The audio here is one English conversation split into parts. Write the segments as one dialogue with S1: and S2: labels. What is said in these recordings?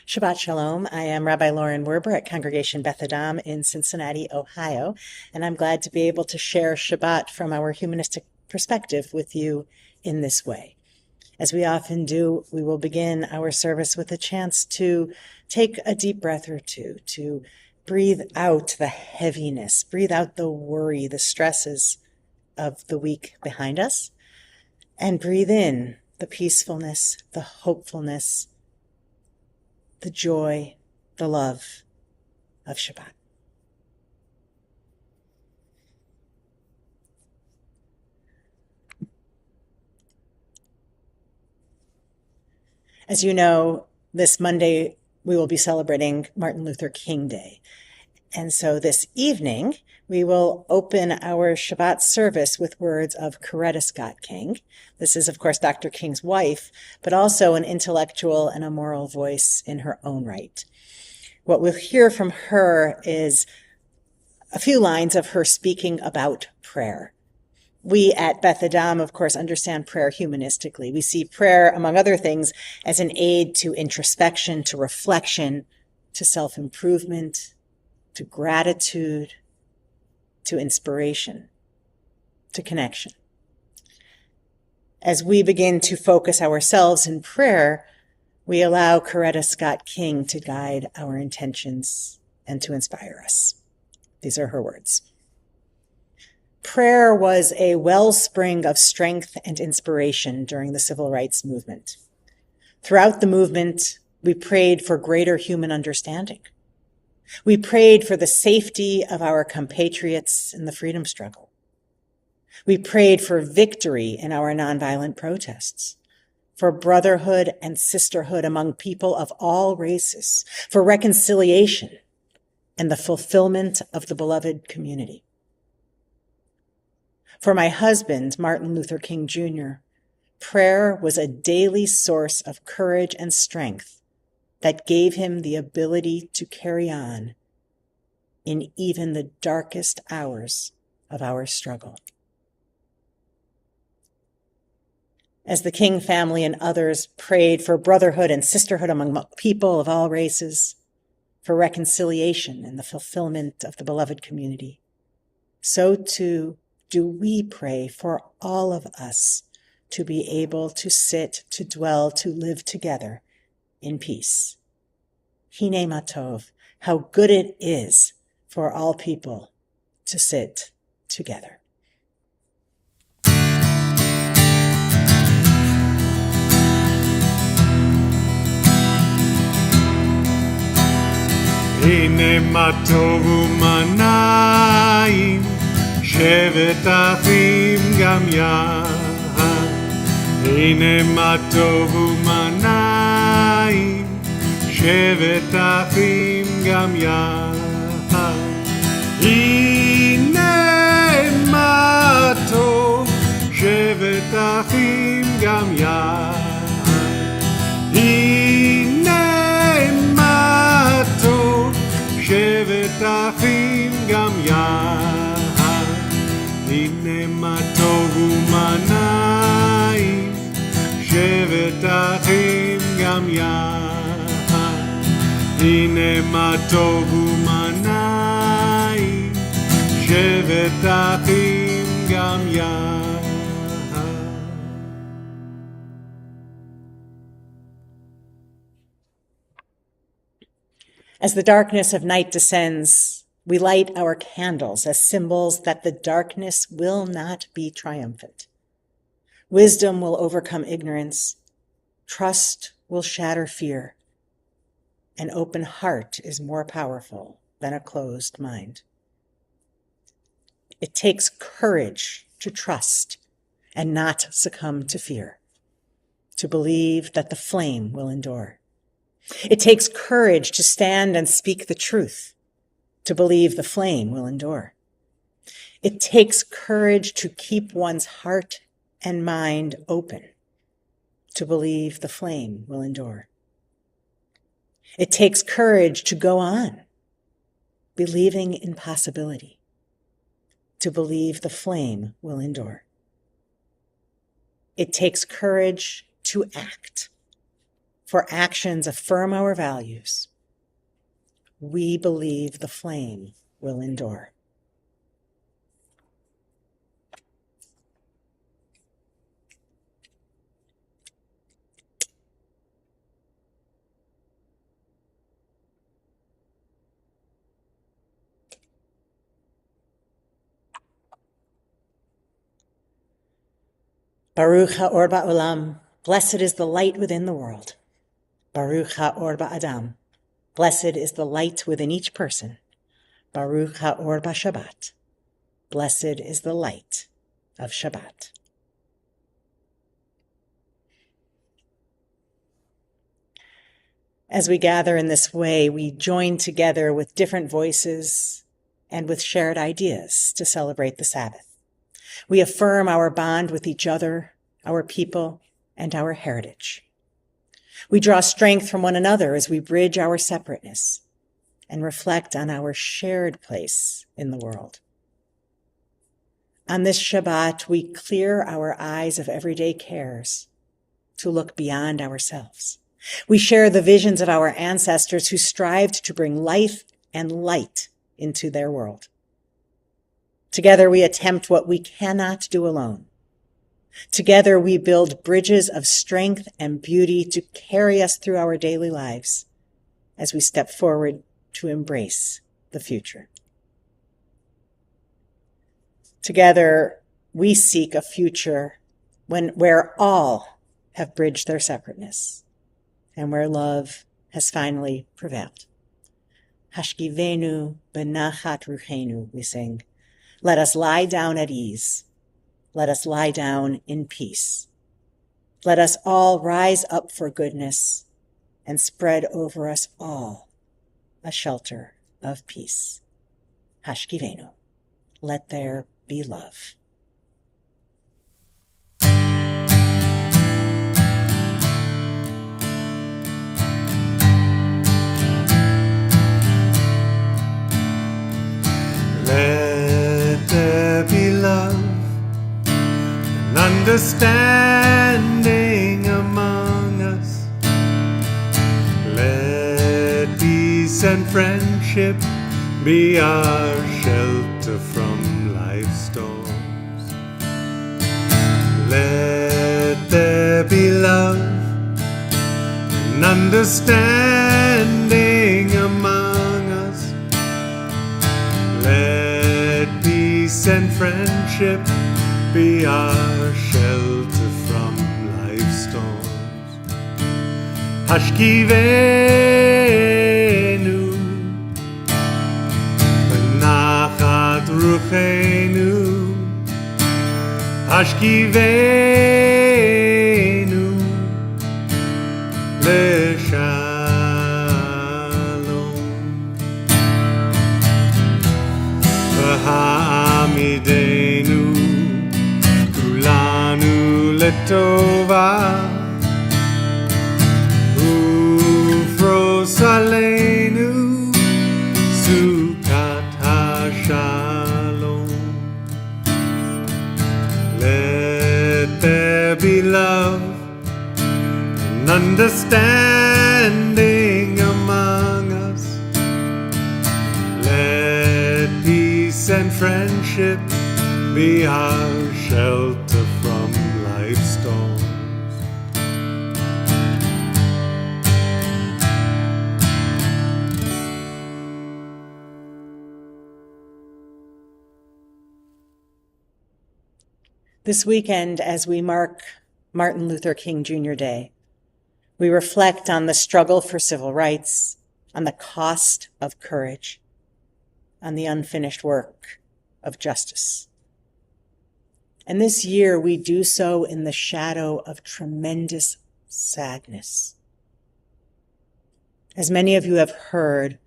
S1: Shabbat Shalom. I am Rabbi Lauren Werber at Congregation Beth Adam in Cincinnati, Ohio, and I'm glad to be able to share Shabbat from our humanistic perspective with you in this way. As we often do, we will begin our service with a chance to take a deep breath or two, to breathe out the heaviness, breathe out the worry, the stresses of the week behind us, and breathe in the peacefulness, the hopefulness, the joy, the love of Shabbat. As you know, this Monday we will be celebrating Martin Luther King Day. And so this evening, we will open our Shabbat service with words of Coretta Scott King. This is, of course, Dr. King's wife, but also an intellectual and a moral voice in her own right. What we'll hear from her is a few lines of her speaking about prayer. We at Beth Adam, of course, understand prayer humanistically. We see prayer, among other things, as an aid to introspection, to reflection, to self-improvement, to gratitude, to inspiration, to connection. As we begin to focus ourselves in prayer, we allow Coretta Scott King to guide our intentions and to inspire us. These are her words. Prayer was a wellspring of strength and inspiration during the civil rights movement. Throughout the movement, we prayed for greater human understanding. We prayed for the safety of our compatriots in the freedom struggle. We prayed for victory in our nonviolent protests, for brotherhood and sisterhood among people of all races, for reconciliation and the fulfillment of the beloved community. For my husband, Martin Luther King Jr., prayer was a daily source of courage and strength that gave him the ability to carry on in even the darkest hours of our struggle. As the King family and others prayed for brotherhood and sisterhood among people of all races, for reconciliation and the fulfillment of the beloved community, so too do we pray for all of us to be able to sit, to dwell, to live together in peace. Hine ma tov, how good it is for all people to sit together.
S2: הנה מה טוב ומה נעים, שבת אחים גם יחד. הנה מה טוב ומה נעים, שבת אחים גם יחד. הנה מה טוב, שבת אחים גם יחד. הנה מה טוב, שבת אחים גם יחד. הנה מה טוב ומה נעים, שבת אחים גם יחד. הנה מה טוב ומה נעים, שבת אחים גם יחד.
S1: As the darkness of night descends, we light our candles as symbols that the darkness will not be triumphant. Wisdom will overcome ignorance. Trust will shatter fear. An open heart is more powerful than a closed mind. It takes courage to trust and not succumb to fear, to believe that the flame will endure. It takes courage to stand and speak the truth, to believe the flame will endure. It takes courage to keep one's heart and mind open, to believe the flame will endure. It takes courage to go on, believing in possibility, to believe the flame will endure. It takes courage to act, for actions affirm our values, we believe the flame will endure. Baruch ha'or ba'olam, blessed is the light within the world. Baruch ha'or ba'adam, blessed is the light within each person. Baruch ha'or ba'Shabbat, blessed is the light of Shabbat. As we gather in this way, we join together with different voices and with shared ideas to celebrate the Sabbath. We affirm our bond with each other, our people, and our heritage. We draw strength from one another as we bridge our separateness and reflect on our shared place in the world. On this Shabbat, we clear our eyes of everyday cares to look beyond ourselves. We share the visions of our ancestors who strived to bring life and light into their world. Together we attempt what we cannot do alone. Together we build bridges of strength and beauty to carry us through our daily lives as we step forward to embrace the future. Together we seek a future where all have bridged their separateness and where love has finally prevailed. Hashkivenu benachat ruchenu, we sing. Let us lie down at ease. Let us lie down in peace. Let us all rise up for goodness and spread over us all a shelter of peace. Hashkivenu. Let there be love.
S2: Let there be love and understanding among us. Let peace and friendship be our shelter from life's storms. Let there be love and understanding among us. Let peace and friendship be our shelter from life's storms. Hashkivenu benachat ruchenu. Hashkivenu leshalom. V'ha'amidenu kulanu letova. Ufros aleinu sukat hashalom. Let there be love and understanding among us. Let peace and friendship be our shelter from life's storms.
S1: This weekend, as we mark Martin Luther King Jr. Day, we reflect on the struggle for civil rights, on the cost of courage, on the unfinished work of justice. And this year, we do so in the shadow of tremendous sadness. As many of you have heard,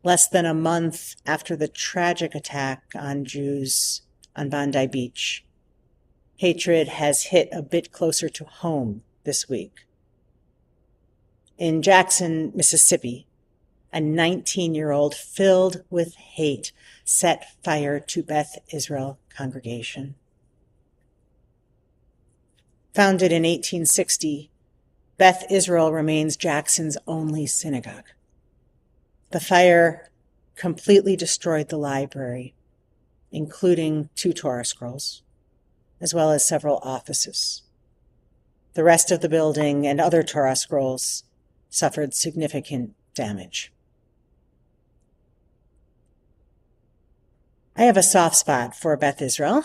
S1: less than a month after the tragic attack on Jews on Bondi Beach, hatred has hit a bit closer to home this week. In Jackson, Mississippi, a 19-year-old filled with hate set fire to Beth Israel congregation. Founded in 1860, Beth Israel remains Jackson's only synagogue. The fire completely destroyed the library, including 2 Torah scrolls, as well as several offices. The rest of the building and other Torah scrolls suffered significant damage. I have a soft spot for Beth Israel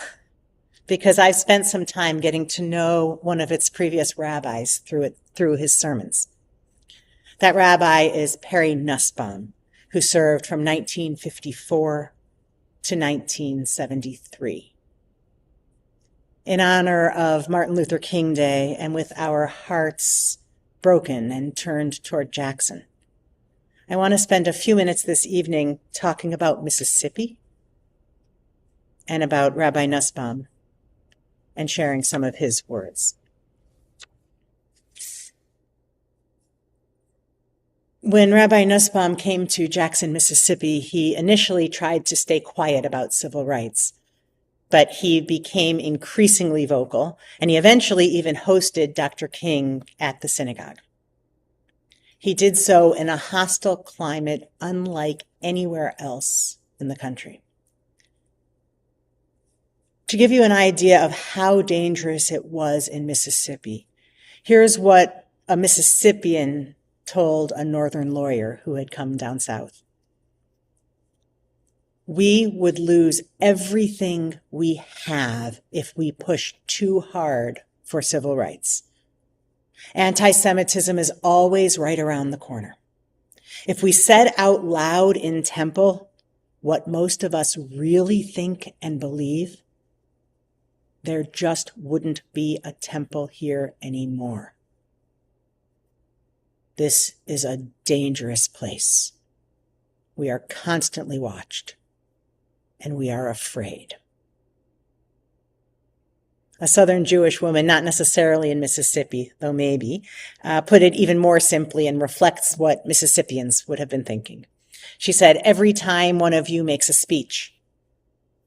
S1: because I've spent some time getting to know one of its previous rabbis through his sermons. That rabbi is Perry Nussbaum, who served from 1954 to 1973. In honor of Martin Luther King Day, and with our hearts broken and turned toward Jackson, I want to spend a few minutes this evening talking about Mississippi and about Rabbi Nussbaum and sharing some of his words. When Rabbi Nussbaum came to Jackson, Mississippi, he initially tried to stay quiet about civil rights, but he became increasingly vocal, and he eventually even hosted Dr. King at the synagogue. He did so in a hostile climate unlike anywhere else in the country. To give you an idea of how dangerous it was in Mississippi, here's what a Mississippian told a northern lawyer who had come down south. We would lose everything we have if we push too hard for civil rights. Anti-Semitism is always right around the corner. If we said out loud in temple what most of us really think and believe, there just wouldn't be a temple here anymore. This is a dangerous place. We are constantly watched, and we are afraid. A Southern Jewish woman, not necessarily in Mississippi, though maybe, put it even more simply and reflects what Mississippians would have been thinking. She said, "Every time one of you makes a speech,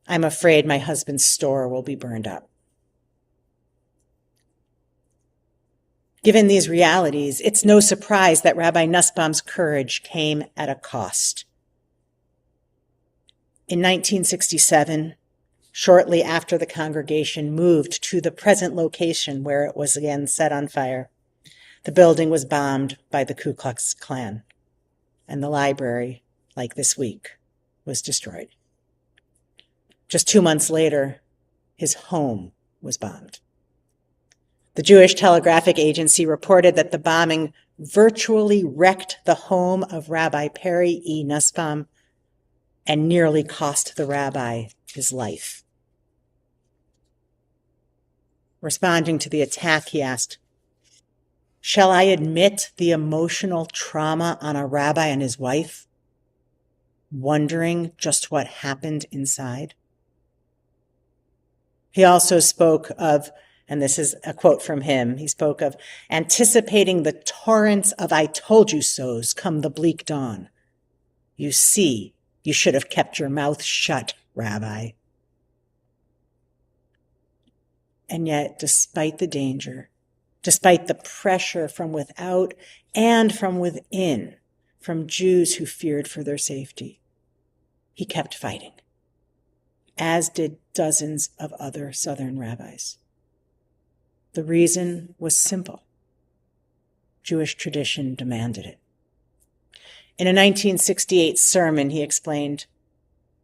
S1: I'm afraid my husband's store will be burned up." Given these realities, it's no surprise that Rabbi Nussbaum's courage came at a cost. In 1967, shortly after the congregation moved to the present location where it was again set on fire, the building was bombed by the Ku Klux Klan, and the library, like this week, was destroyed. Just 2 months later, his home was bombed. The Jewish Telegraphic Agency reported that the bombing virtually wrecked the home of Rabbi Perry E. Nussbaum and nearly cost the rabbi his life. Responding to the attack, he asked, "Shall I admit the emotional trauma on a rabbi and his wife, wondering just what happened inside?" He also spoke of, and this is a quote from him, he spoke of anticipating the torrents of "I told you so's come the bleak dawn. You see, you should have kept your mouth shut, Rabbi." And yet, despite the danger, despite the pressure from without and from within, from Jews who feared for their safety, he kept fighting, as did dozens of other Southern rabbis. The reason was simple. Jewish tradition demanded it. In a 1968 sermon, he explained,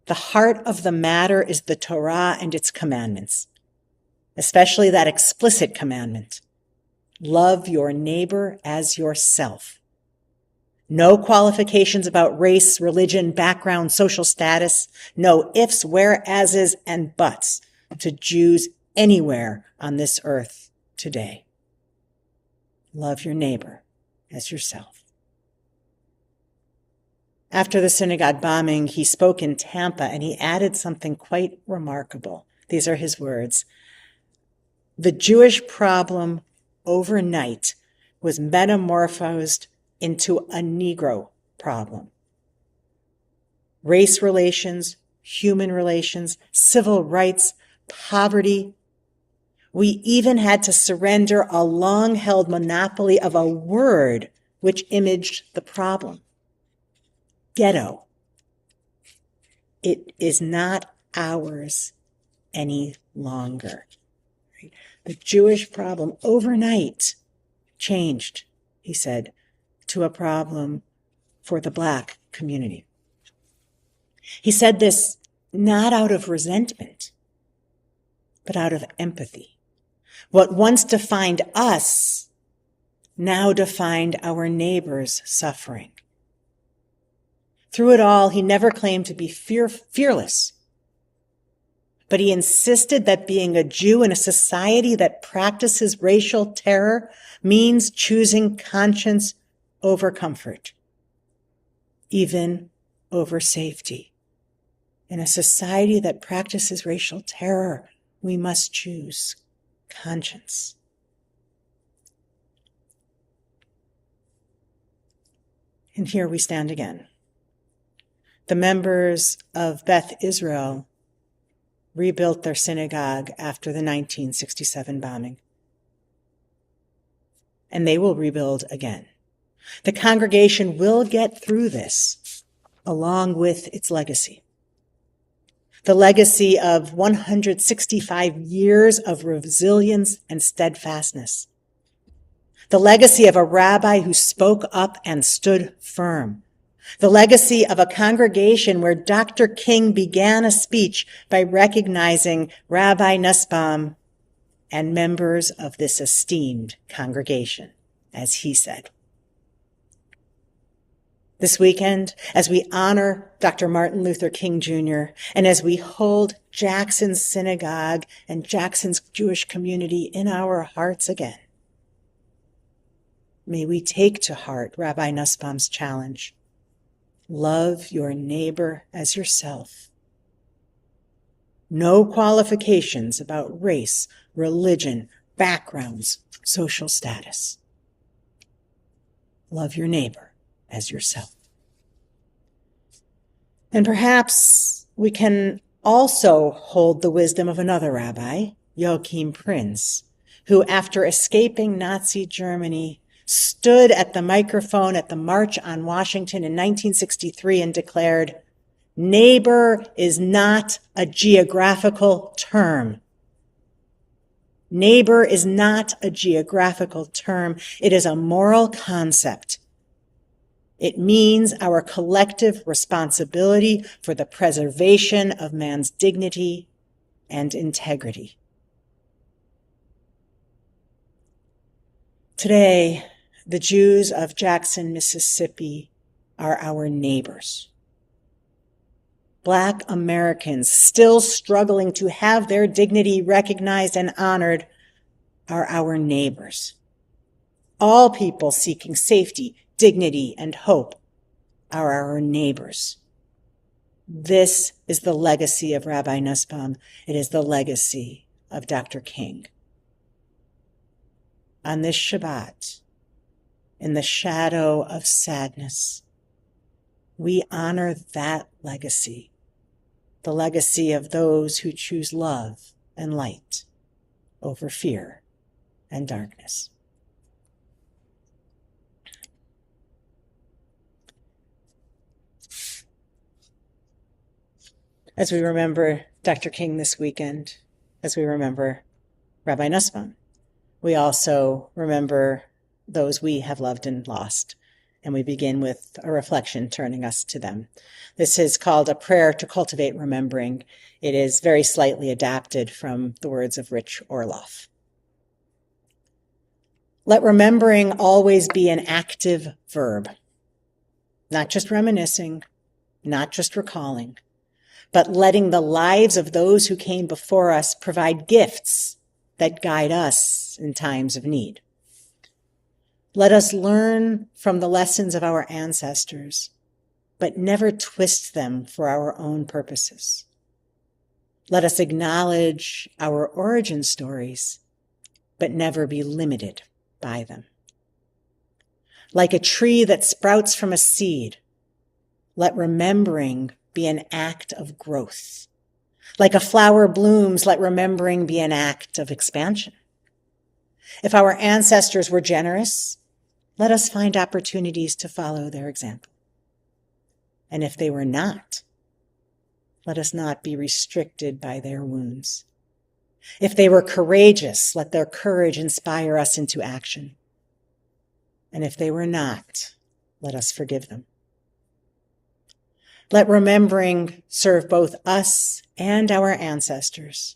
S1: "The heart of the matter is the Torah and its commandments, especially that explicit commandment, love your neighbor as yourself. No qualifications about race, religion, background, social status, no ifs, whereases, and buts to Jews anywhere on this earth today. Love your neighbor as yourself." After the synagogue bombing, he spoke in Tampa, and he added something quite remarkable. These are his words. "The Jewish problem overnight was metamorphosed into a Negro problem. Race relations, human relations, civil rights, poverty We even had to surrender a long-held monopoly of a word which imaged the problem. Ghetto. It is not ours any longer. The Jewish problem overnight changed, he said, to a problem for the Black community. He said this not out of resentment, but out of empathy. What once defined us now defined our neighbor's suffering. Through it all, he never claimed to be fearless, but he insisted that being a Jew in a society that practices racial terror means choosing conscience over comfort, even over safety. In a society that practices racial terror, we must choose conscience. And here we stand again. The members of Beth Israel rebuilt their synagogue after the 1967 bombing. And they will rebuild again. The congregation will get through this, along with its legacy. The legacy of 165 years of resilience and steadfastness. The legacy of a rabbi who spoke up and stood firm. The legacy of a congregation where Dr. King began a speech by recognizing Rabbi Nussbaum and members of this esteemed congregation, as he said. This weekend, as we honor Dr. Martin Luther King Jr., and as we hold Jackson's synagogue and Jackson's Jewish community in our hearts again, may we take to heart Rabbi Nussbaum's challenge. Love your neighbor as yourself. No qualifications about race, religion, backgrounds, social status. Love your neighbor as yourself. And perhaps we can also hold the wisdom of another rabbi, Joachim Prinz, who, after escaping Nazi Germany, stood at the microphone at the March on Washington in 1963 and declared, "Neighbor is not a geographical term. Neighbor is not a geographical term. It is a moral concept. It means our collective responsibility for the preservation of man's dignity and integrity." Today, the Jews of Jackson, Mississippi are our neighbors. Black Americans still struggling to have their dignity recognized and honored are our neighbors. All people seeking safety, dignity, and hope are our neighbors. This is the legacy of Rabbi Nussbaum. It is the legacy of Dr. King. On this Shabbat, in the shadow of sadness, we honor that legacy, the legacy of those who choose love and light over fear and darkness. As we remember Dr. King this weekend, as we remember Rabbi Nussbaum, we also remember those we have loved and lost, and we begin with a reflection turning us to them. This is called A Prayer to Cultivate Remembering. It is very slightly adapted from the words of Rich Orloff. Let remembering always be an active verb, not just reminiscing, not just recalling, but letting the lives of those who came before us provide gifts that guide us in times of need. Let us learn from the lessons of our ancestors, but never twist them for our own purposes. Let us acknowledge our origin stories, but never be limited by them. Like a tree that sprouts from a seed, let remembering be an act of growth, Like a flower blooms, let remembering be an act of expansion. If our ancestors were generous, let us find opportunities to follow their example. And if they were not, let us not be restricted by their wounds. If they were courageous, let their courage inspire us into action. And if they were not, let us forgive them. Let remembering serve both us and our ancestors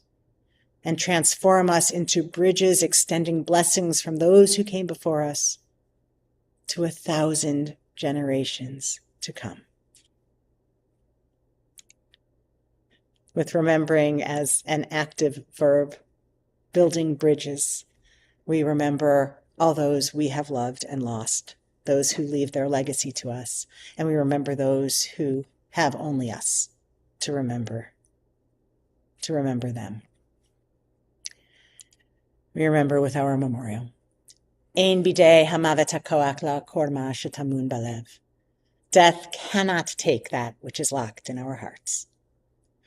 S1: and transform us into bridges extending blessings from those who came before us to 1,000 generations to come. With remembering as an active verb, building bridges, we remember all those we have loved and lost, those who leave their legacy to us, and we remember those who have only us to remember them. We remember with our memorial. Ein bidei hamavet hakoach la'korma shetamun balev. Death cannot take that which is locked in our hearts.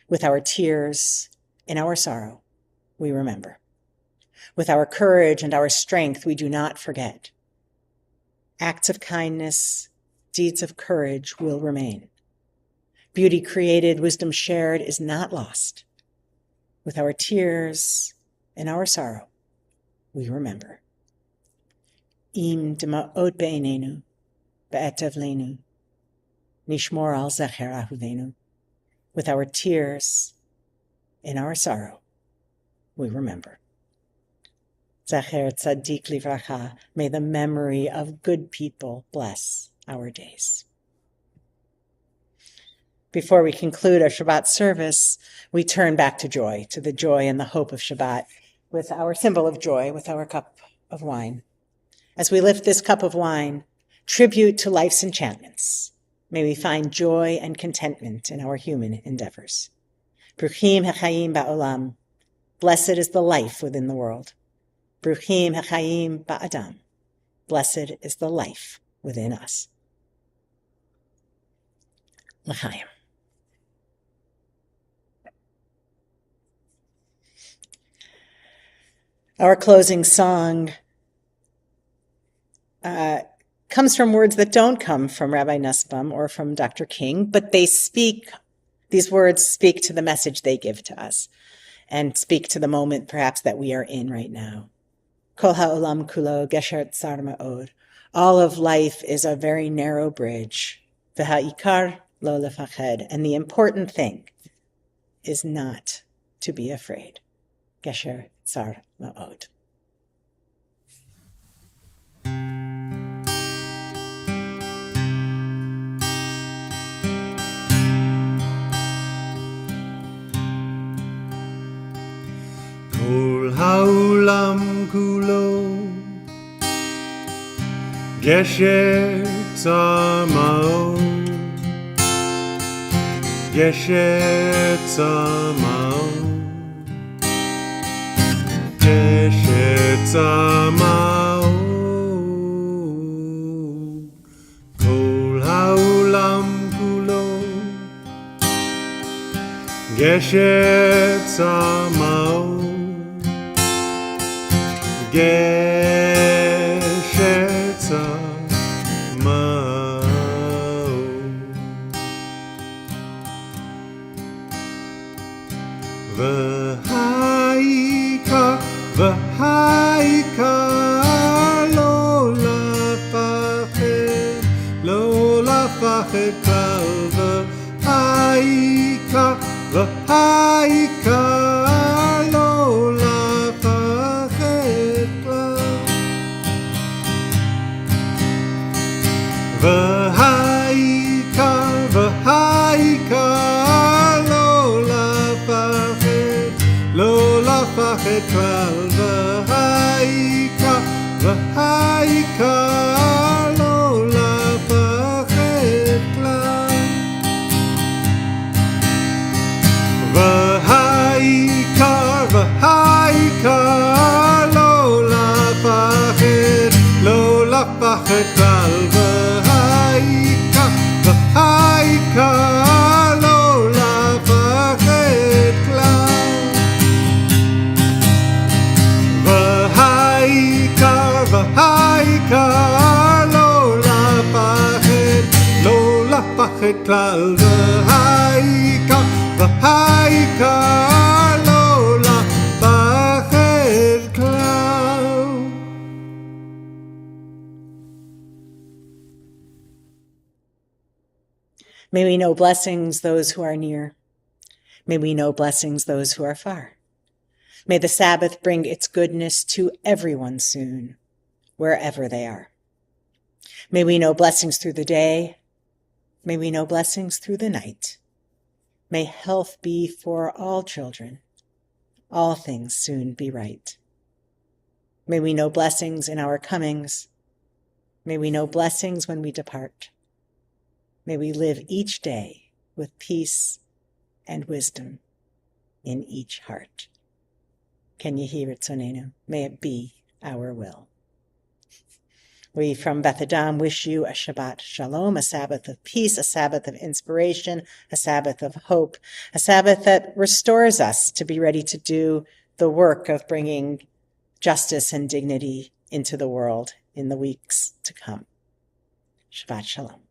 S1: With our tears, in our sorrow, we remember. With our courage and our strength, we do not forget. Acts of kindness, deeds of courage will remain. Beauty created, wisdom shared is not lost. With our tears, in our sorrow, we remember. Im dema'ot be'enenu, be'et avlenu, nishmor al zecher ahuvenu. With our tears, in our sorrow, we remember. Zecher tzaddik livracha, may the memory of good people bless our days. Before we conclude our Shabbat service, we turn back to joy, to the joy and the hope of Shabbat, with our symbol of joy, with our cup of wine. As we lift this cup of wine, tribute to life's enchantments, may we find joy and contentment in our human endeavors. Bruchim hachayim ba'olam, blessed is the life within the world. Bruchim hachayim ba'adam, blessed is the life within us. L'chaim. Our closing song comes from words that don't come from Rabbi Nussbaum or from Dr. King, but these words speak to the message they give to us and speak to the moment perhaps that we are in right now. Kol ha'olam kulo gesher tsar ma'od. All of life is a very narrow bridge. V'ha'ikar lo lefached. And the important thing is not to be afraid. Gesher tsar ma'od.
S2: Kol ha'olam kulo gesher tzar ma'od, gesher tzar ma'od, gesher tzar ma'od. Kol ha'olam kulo gesher tzar ma'od, gesher tzar ma'od. V'ha'ikar, v'ha'ikar, lo lafached, lo lafached klal. V'ha'ikar, v'ha'ikar, lo lafached klal. V'ha'ikar, v'ha'ikar, lo lafached, lo lafached klal. V'ha'ikar, v'ha'ikar, lo lafached klal. V'ha'ikar, v'ha'ikar, lo lafached, lo lafached klal. V'ha'ikar, v'ha'ikar, lo lafached klal. את כלל והעיקר לא לפחד כלל.
S1: May we know blessings those who are near. May we know blessings those who are far. May the Sabbath bring its goodness to everyone soon, wherever they are. May we know blessings through the day. May we know blessings through the night. May health be for all children. All things soon be right. May we know blessings in our comings. May we know blessings when we depart. May we live each day with peace and wisdom in each heart. Ken Yehi Ritzonenu, may it be our will. We from Beth Adam wish you a Shabbat Shalom, a Sabbath of peace, a Sabbath of inspiration, a Sabbath of hope, a Sabbath that restores us to be ready to do the work of bringing justice and dignity into the world in the weeks to come. Shabbat Shalom.